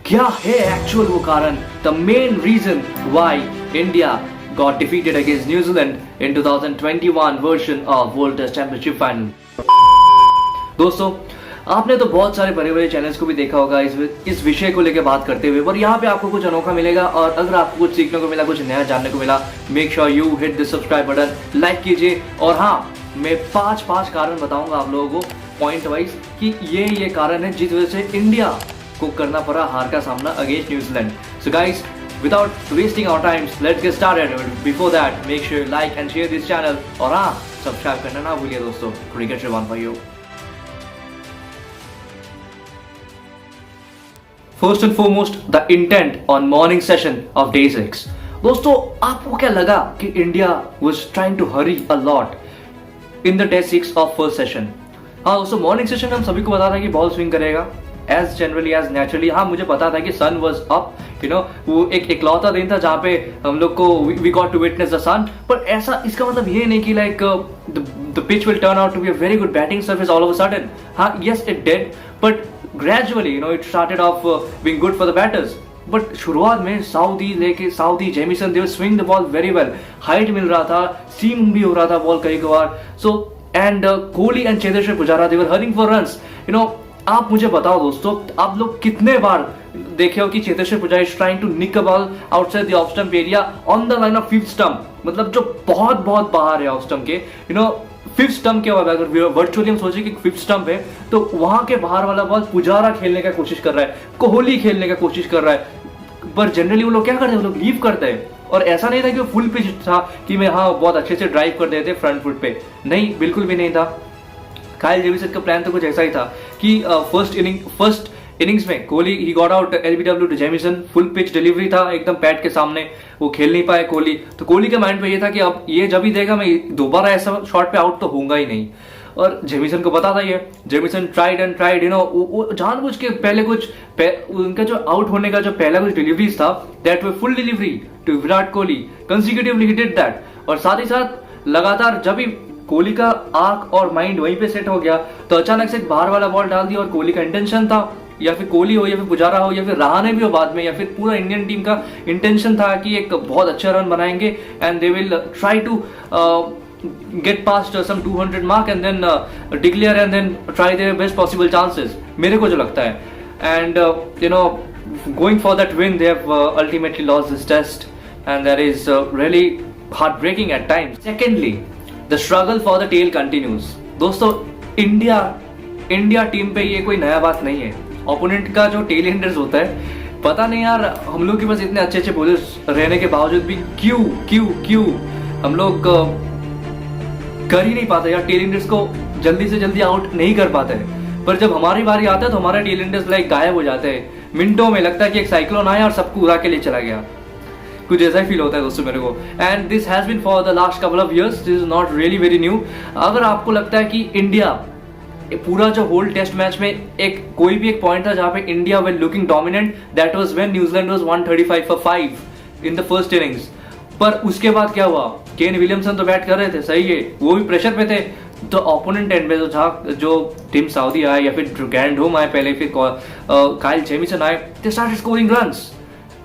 क्या है एक्चुअल वो कारण, the main reason why India got defeated against New Zealand in 2021 version of World Test Championship Final। दोस्तों, आपने तो बहुत सारे बड़े बड़े चैनल्स को भी देखा होगा इस विषय को लेकर बात करते हुए, पर यहाँ पे आपको कुछ अनोखा मिलेगा। और अगर आपको कुछ सीखने को मिला, कुछ नया जानने को मिला, make sure you hit the subscribe button, like कीजिए। और हाँ, मैं पांच कारण बताऊंगा आप लोगों को पॉइंट वाइज कि ये कारण है जिस वजह से इंडिया को करना पड़ा हार का सामना against New Zealand. So guys, without wasting our time, let's get started. Before that, make sure you like and share this channel. और हाँ, सब्सक्राइब करना ना भूलिए दोस्तों। क्रिकेट से वन भाइयों, first and foremost the intent on morning session of day 6। दोस्तों, आपको क्या लगा कि India was trying to hurry a lot in the day 6 of first session? हाँ दोस्तों, मॉर्निंग सेशन हम सभी को पता था कि बॉल स्विंग करेगा एज जनरली एज नेचुरली। हाँ, मुझे पता था कि सन वाज अप, वो एक इकलौता दिन था जहाँ पे हम लोग को we got to witness the sun. पर ऐसा इसका मतलब ये नहीं कि like the pitch will turn out to be a very good batting surface all of a sudden. हाँ, yes it did, but gradually it started off being good for the batters. But शुरुआत में Southee Jamieson they swing the ball very well, height मिल रहा था, seam भी हो रहा था बॉल कई बार। So and Kohli and Cheteshwar Pujara they were hurrying for runs. आप मुझे बताओ दोस्तों, आप लोग कितने बार देखे हो कि Cheteshwar Pujara is trying to nick a ball outside the off stump area on the line of fifth stump, मतलब जो बहुत बाहर है ऑफ स्टंप के। फिफ्थ स्टंप क्या होगा, अगर वर्चुअली हम सोचे कि फिफ्थ स्टंप है तो वहां के बाहर वाला बॉल पुजारा खेलने का कोशिश कर रहा है, कोहली खेलने का कोशिश कर रहा है। पर जनरली वो लोग क्या करते हैं, वो लोग लीव करते हैं। और ऐसा नहीं था कि वो फुल पिच था कि मैं हाँ बहुत अच्छे से ड्राइव कर देते फ्रंट फुट पे, नहीं, बिल्कुल भी नहीं था। काइल डेविसन का प्लान तो कुछ ऐसा ही था कि फर्स्ट इनिंग्स में Kohli he got out LBW to Jamieson, full pitch delivery था एकदम पैड के सामने, वो खेल नहीं पाए कोहली। तो कोहली के माइंड पे ये था कि अब ये जब भी देगा मैं दोबारा ऐसा शॉट पे आउट तो होऊंगा ही नहीं। और जेमिसन को पता था ये, जेमिसन ट्राइड एंड ट्राइड, वो जानबूझ के पहले उनका जो आउट होने का जो पहला कुछ डिलीवरीज था, that way full delivery to Virat Kohli, consecutively he did that. और साथ ही साथ लगातार जब भी कोहली का आंख और माइंड वहीं पे सेट हो गया तो अचानक से बाहर वाला बॉल डाल दिया। और कोहली का इंटेंशन था, या फिर कोहली हो या फिर पुजारा हो या फिर रहाणे भी हो बाद में, या फिर पूरा इंडियन टीम का इंटेंशन था कि एक बहुत अच्छा रन बनाएंगे and they will try to get past some 200 mark and then declare and then try their best possible chances, मेरे को जो लगता है। and going for that win, they have ultimately lost this test and that is really heartbreaking at times. Secondly, the struggle for the tail continues। दोस्तों, India team पे ये कोई नया बात नहीं है। ओपोनेंट का जो टेल एंडर्स होता है, पता नहीं यार, हम लोग के पास इतने अच्छे बॉलर्स रहने के बावजूद भी क्यों हम लोग कर ही नहीं पाते यार, टेल एंडर्स को जल्दी से जल्दी आउट नहीं कर पाते। पर जब हमारी बारी आता है तो हमारे टेल एंडर्स लाइक गायब हो जाते हैं मिनटों में, लगता है कि एक साइक्लोन आया और सबको उड़ा के लिए चला गया। कुछ ऐसा ही फील होता है दोस्तों मेरे को। And this has been for the last couple of years, this is not really very new. अगर आपको लगता है कि इंडिया पूरा जो होल टेस्ट मैच में कोई भी एक पॉइंट था जहां पे India well looking dominant, that was when New Zealand was 135 for 5 in the first innings. पर उसके बाद क्या हुआ, केन विलियमसन तो बैट कर रहे थे, सही है, वो भी प्रेशर पे थे। तो ओपोनेंट एंड में जो टीम सऊदी आए या फिर ग्रैंड होम आए पहले, फिर काइल जेमिसन आए, they started scoring runs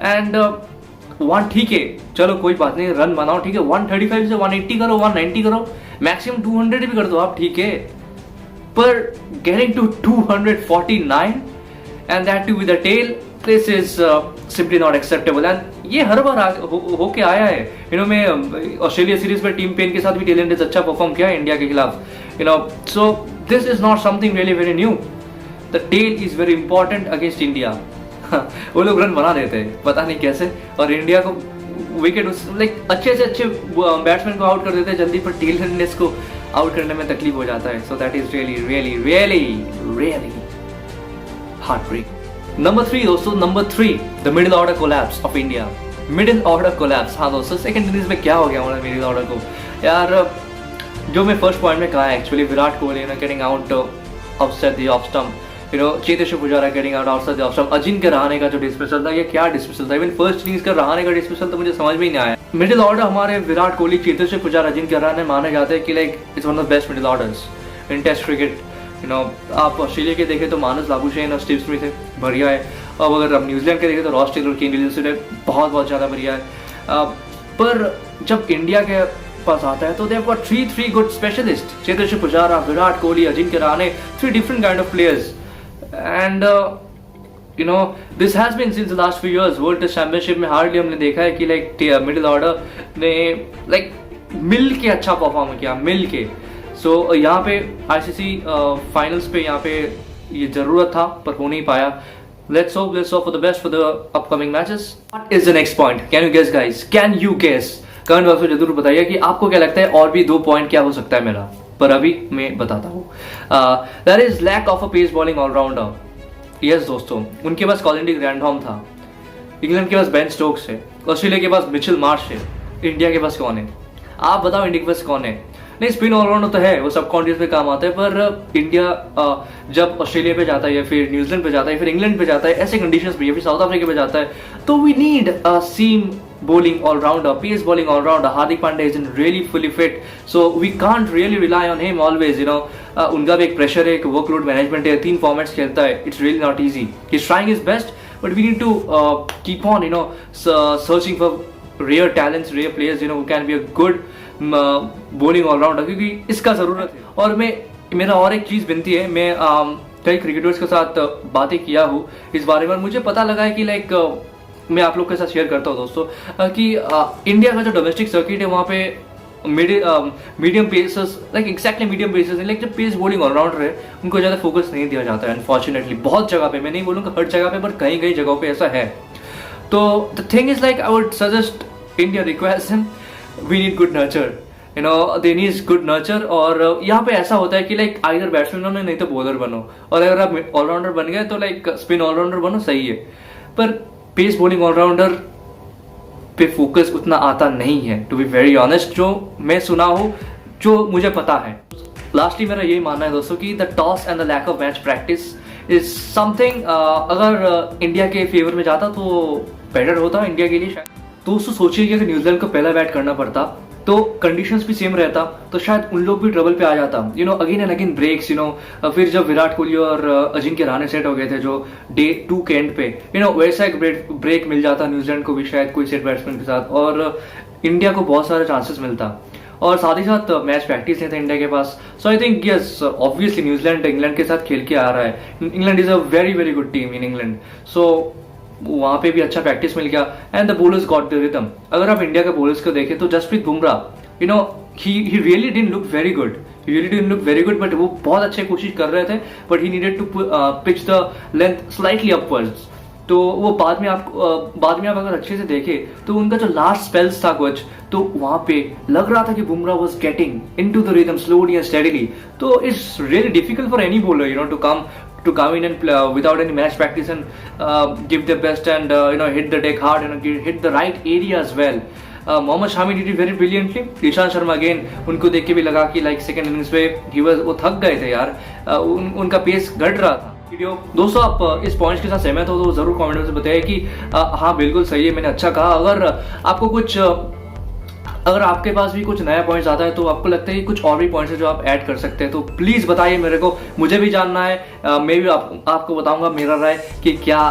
and one, ठीक है चलो कोई बात नहीं, रन बनाओ, ठीक है, 135 से 180 करो, 190 करो, मैक्सिमम 200 भी कर दो आप, ठीक है। पर getting to 249 and that too with a tail, this is simply not acceptable। and ये हर बार होके आया है। मैं ऑस्ट्रेलिया सीरीज में टीम पेन के साथ भी टेल एंडर्स अच्छा परफॉर्म किया है इंडिया के खिलाफ, so this is not something really very new. The tail is very important against India. वो लोग रन बना देते हैं पता नहीं कैसे, और इंडिया को विकेट लाइक अच्छे से अच्छे बैट्समैन को आउट कर देते हैं जल्दी, पर टेल एंडर्स को आउट करने में तकलीफ हो जाता है। So that is really heartbreak. Number 3 दोस्तों, number 3 the middle order collapse of India. Middle order collapse, हाँ दोस्तों, सेकंड इनिंग्स में क्या हो गया हमारे मिडिल ऑर्डर को यार। जो मैं फर्स्ट पॉइंट में कहा है actually, Virat Kohli getting out outside the off stump, Cheteshwar Pujara getting out outside the off stump, Ajinkya Rahane का जो डिस्मिसल था, ये क्या डिस्मिसल था, इवन फर्स्ट इनिंग्स का रहाणे का डिस्मिसल तो मुझे समझ में ही नहीं आया। मिडिल ऑर्डर हमारे विराट कोहली, चेतेश्वर पुजारा, अजिंक्य रहाणे माने जाते हैं कि like it's one of the best middle orders in test cricket. आप ऑस्ट्रेलिया के देखें तो मानस लाबुशेन और स्टीव स्मिथ है, बढ़िया है। अब अगर हम न्यूजीलैंड के देखें तो रॉस टेलर, केन विलियमसन बहुत बहुत ज़्यादा बढ़िया है। पर जब इंडिया के पास आता है तो they have got three good specialist, Cheteshwar Pujara, Virat Kohli, Ajinkya Rahane, 3 different kind of players. And you know this has been since the last few years। World test championship में हार्डली हमने देखा है कि लाइक मिडिल ऑर्डर ने लाइक मिल के अच्छा परफॉर्म किया, मिल के। सो यहाँ पे आईसीसी फाइनल्स पे यहाँ पे ये जरूरत था पर हो नहीं पाया। Let's hope for the best for the upcoming matches। What is the next point? Can you guess guys? Can you guess? Comment box में जरूर बताइए कि आपको क्या लगता है और भी 2 पॉइंट क्या हो सकता है मेरा, पर अभी मैं बताता हूँ। There is lack of a pace bowling all-rounder। Yes दोस्तों, उनके पास कॉलिन डी ग्रैंडहॉम था, इंग्लैंड के पास बेन स्टोक्स है, ऑस्ट्रेलिया के पास मिचेल मार्श है, इंडिया के पास कौन है? आप बताओ इंडिया के पास कौन है? नहीं, स्पिन ऑलराउंडर तो है, वो सब कॉन्ट्रीज पे काम आता है, पर इंडिया जब ऑस्ट्रेलिया पे जाता है या फिर न्यूजीलैंड पे जाता है, फिर इंग्लैंड पे जाता है, ऐसे कंडीशंस में, या फिर साउथ अफ्रीका पे जाता है, तो we need a seam bowling all-rounder, pace bowling all-rounder। Hardik Pandya isn't really fully fit, so we can't really rely on him always, you know। उनका भी एक प्रेशर है, एक वर्कलोड मैनेजमेंट है, 3 फॉर्मेट्स खेलता है, it's really not easy। He's trying his best, but we need to keep on, you know, searching for rare talents, rare players, you know, who can be a good bowling all-rounder, क्योंकि इसका जरूरत है। और मेरा और एक चीज विनती है, मैं कई क्रिकेटर्स के साथ बातें किया हूँ इस बारे में, मुझे पता लगा है कि लाइक मैं आप लोग के साथ शेयर करता हूँ दोस्तों कि इंडिया का जो डोमेस्टिक सर्किट है वहाँ पे medium pacers, like exactly medium pacers है, लाइक जो पेस बॉलिंग ऑलराउंडर है उनको ज़्यादा फोकस नहीं दिया जाता है अनफॉर्चुनेटली। बहुत जगह पे, मैं नहीं बोलूँगा हर जगह पे, पर कई कई जगहों पे ऐसा है। तो the thing is like I would suggest India request him, we need good nurture, you know, they need good nurture. और यहाँ पे ऐसा होता है कि लाइक आइदर बैट्समैन बनो नहीं तो बॉलर बनो, और अगर आप ऑलराउंडर बन गए तो लाइक स्पिन ऑलराउंडर बनो, सही है, पर पेस बॉलिंग ऑलराउंडर पे फोकस उतना आता नहीं है, टू बी वेरी ऑनेस्ट, जो मैं सुना हूँ, जो मुझे पता है। लास्टली मेरा यही मानना है दोस्तों कि the toss and the lack of match practice is something, अगर इंडिया के फेवर में जाता तो बेटर होता इंडिया के लिए शायद। दोस्तों सोचिए कि अगर न्यूजीलैंड को पहला बैट करना पड़ता तो कंडीशंस भी सेम रहता, तो शायद उन लोग भी ट्रबल पे आ जाता, you know, again and again breaks, you know. फिर जब विराट कोहली और अजिंक्य रहाणे सेट हो गए थे जो डे 2 के एंड पे, यू नो, वैसा एक ब्रेक मिल जाता न्यूजीलैंड को भी शायद कोई सेट बैट्समैन के साथ, और इंडिया को बहुत सारे चांसेस मिलता, और साथ ही साथ मैच प्रैक्टिस नहीं था इंडिया के पास। So I think yes, obviously New Zealand England के साथ खेल के आ रहा है, England is a very very good team in England, so वहां पे भी अच्छा प्रैक्टिस मिल गया and the bowlers got the rhythm. अगर आप इंडिया के बॉलर्स को देखें तो Jasprit Bumrah, you know, he really didn't look very good, but वो बहुत अच्छे कोशिश कर रहे थे, but he needed to pitch the length slightly upwards। तो वो बाद में आप अगर अच्छे से देखें तो उनका जो लास्ट स्पेल्स था कुछ, तो वहां पे लग रहा था कि Bumrah was getting into the rhythm slowly and steadily. तो it's really difficult for any bowler, you know, to come in and play, without any match practice and give their best and you know, hit the deck hard and hit the right area as well। Mohammed Shami did it very brilliantly. Ishant Sharma again, उनको देख के भी लगा कि like second innings पे वो थक गए थे यार, उनका पेस घट रहा था। वीडियो दोस्तों आप इस पॉइंट्स के साथ सहमत हो तो जरूर कमेंट में बताइए कि हाँ बिल्कुल सही है, मैंने अच्छा कहा। अगर आपके पास भी कुछ नया पॉइंट्स आता है तो आपको लगता है कि कुछ और भी पॉइंट्स है जो आप ऐड कर सकते हैं, तो प्लीज बताइए मेरे को, मुझे भी जानना है। मैं भी आपको बताऊंगा मेरा राय कि क्या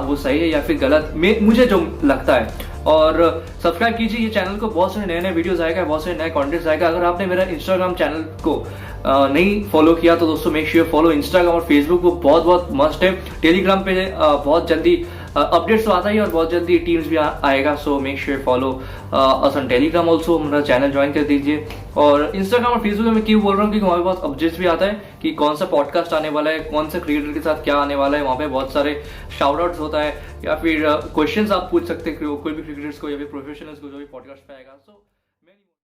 वो सही है या फिर गलत, मुझे जो लगता है। और सब्सक्राइब कीजिए ये चैनल को, बहुत सारे नए वीडियोस आएगा, बहुत सारे नए कंटेंट्स आएगा। अगर आपने मेरा इंस्टाग्राम चैनल को नहीं फॉलो किया तो दोस्तों मेक श्योर फॉलो। इंस्टाग्राम और फेसबुक वो बहुत मस्ट है। टेलीग्राम पे बहुत जल्दी अपडेट्स तो आता ही और बहुत जल्दी टीम्स भी आएगा, so make sure follow us on Telegram also, हमारा चैनल ज्वाइन कर दीजिए। और इंस्टाग्राम और फेसबुक में मैं क्यों बोल रहा हूँ क्योंकि हमारे पास अपडेट्स भी आता है कि कौन सा पॉडकास्ट आने वाला है, कौन सा क्रिकेटर के साथ क्या आने वाला है। वहाँ पे बहुत सारे शाउट आउट्स होता है या फिर क्वेश्चंस आप पूछ सकते हैं कोई भी क्रिकेटर्स को या फिर प्रोफेशनल्स को जो भी पॉडकास्ट पे आएगा। सो